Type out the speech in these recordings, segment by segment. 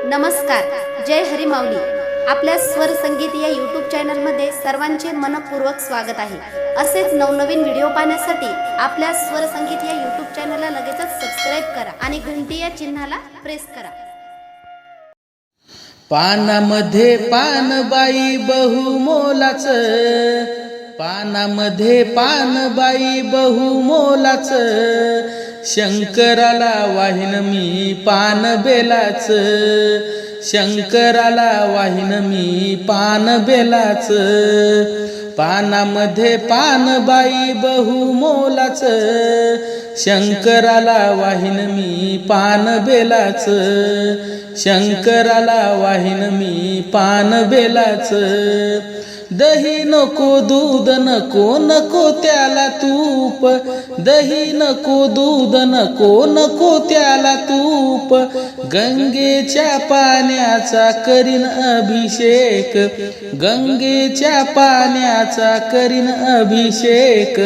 नमस्कार, जय हरी माऊली. आपल्या स्वर संगीत या यूट्यूब चॅनलमध्ये सर्वांचे मनपूर्वक स्वागत आहे. असेच नवनवीन व्हिडिओ पाहण्यासाठी आपल्या स्वर संगीत या यूट्यूब चॅनलला लगेचच सबस्क्राईब करा आणि घंटी या चिन्हाला प्रेस करा. पानामध्ये पानबाई बहुमोलाचं, पानामध्ये पानबाई बहुमोलाचं, शंकराला वाहिन मी पान बेलाचं, शंकराला वाहिन मी पान बेलाचं. पानामध्ये पानबाई बहुमोलाचं, शंकराला वाहिन मी पान बेलाचं, शंकराला वाहिन मी पान बेलाचं. दही नको दूध नको नको त्याला तूप, दही नको दूध नको नको त्याला तूप, गंगेच्या पाण्याचा करीन अभिषेक, गंगेच्या पाण्याचा करीन अभिषेक.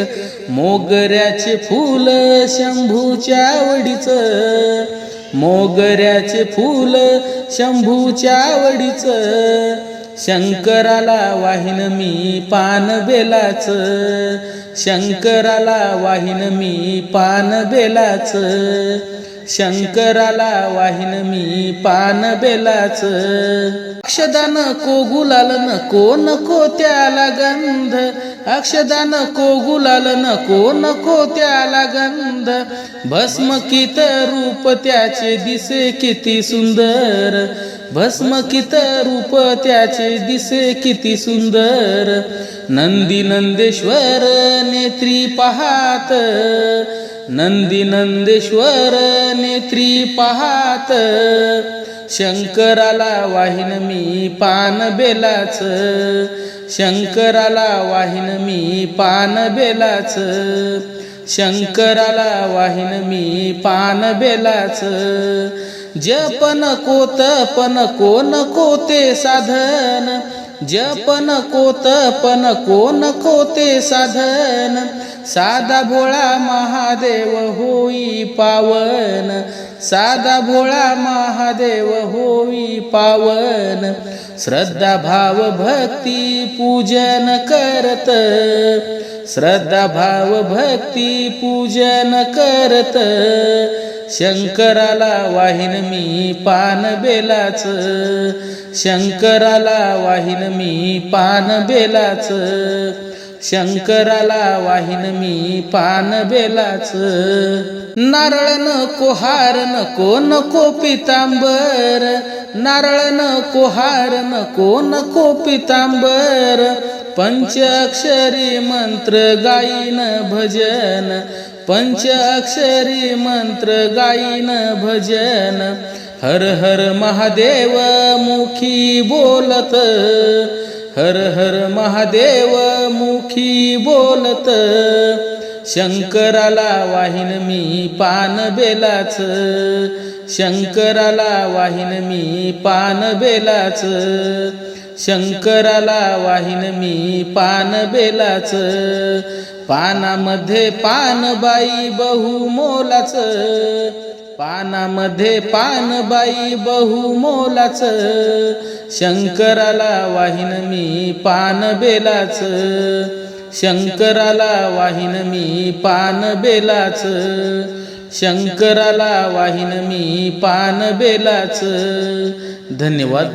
मोगऱ्याचे फूल शंभूच्या आवडीचं, मोगऱ्याचे फूल शंभूच्या आवडीचं, शंकराला वाहिन मी पान बेलाचं, शंकराला वाहिन मी पान बेलाचं, शंकराला वाहिन मी पान बेलाचं. अक्षदा नको गुलाल नको नको त्याला गंध, अक्षदा नको गुलाल नको नको त्याला गंध, भस्मकित रूप त्याचे दिसे किती सुंदर, भस्मकित रूप त्याचे दिसे किती सुंदर. नंदी नंदेश्वर नेत्री पाहात, नंदी नंदेश्वर नेत्री पाहात, शंकराला वाहिन मी पान बेलाचं, शंकराला वाहिन मी पान बेलाचं, शंकराला वाहिन मी पान बेलाचं. जप नको तप नको नको ते साधन, जप नको तप नको नको ते साधन, साधा भोळा महादेव होई पावन, साधा भोळा महादेव होई पावन. श्रद्धा भाव भक्ती पूजन करत, श्रद्धा भाव भक्ती पूजन करत, शंकराला वाहिन मी पान बेलाचं, शंकराला वाहिन मी पान बेलाचं, शंकराला वाहिन मी पान बेलाचं. नारळ नको हार नको नको पितांबर, नारळ नको हार नको नको पितांबर, पंचाक्षरी मंत्र गाईन भजन, पंचाक्षरी मंत्र गाईन भजन. हर हर महादेव मुखी बोलत, हर हर महादेव मुखी बोलत, शंकराला वाहिन मी पान बेलाचं, शंकराला वाहिन मी पान बेलाचं, शंकराला वाहिन मी पान बेलाचं. पानामध्ये पानबाई बहुमोलाचं, पानामध्ये पानबाई बहुमोलाचं, शंकराला वाहिन मी पान बेलाचं, शंकराला वाहिन मी पान बेलाचं, शंकराला वाहिन मी पान बेलाचं. धन्यवाद.